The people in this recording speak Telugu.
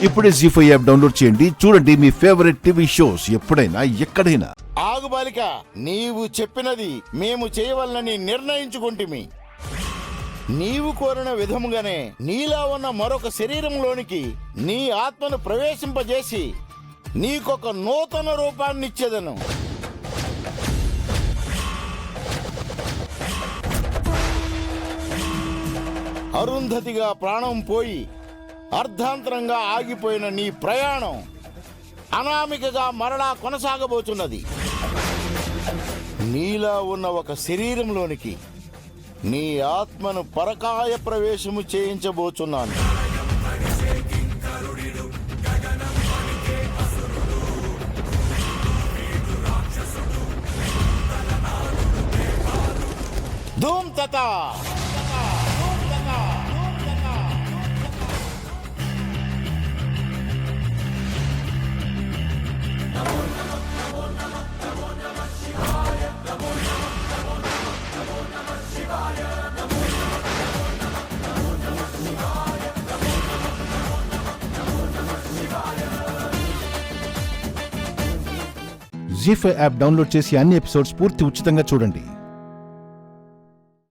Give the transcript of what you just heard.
ఇప్పుడే జీ5 యాప్ డౌన్లోడ్ చేయండి. చూడండి మీ ఫేవరెట్ టీవీ షోస్ ఎప్పుడైనా ఎక్కడైనా. ఆగు బాలిక, నీవు చెప్పినది మేము చేయవలనని నిర్ణయించుకుంటుమి. నీవు కోరిన విధముగానే నీలా ఉన్న మరొక శరీరంలోనికి నీ ఆత్మను ప్రవేశింపజేసి నీకొక నూతన రూపాన్నిచ్చేదను. అరుంధతిగా ప్రాణం పోయి అర్ధాంతరంగా ఆగిపోయిన నీ ప్రయాణం అనామికగా మరలా కొనసాగబోతున్నది. నీలా ఉన్న ఒక శరీరంలోనికి నీ ఆత్మను పరకాయ ప్రవేశము చేయించబోతున్నాను. ధూమ్ తతా జీ5 యాప్ డౌన్లోడ్ చేసి అన్ని ఎపిసోడ్స్ పూర్తి ఉచితంగా చూడండి.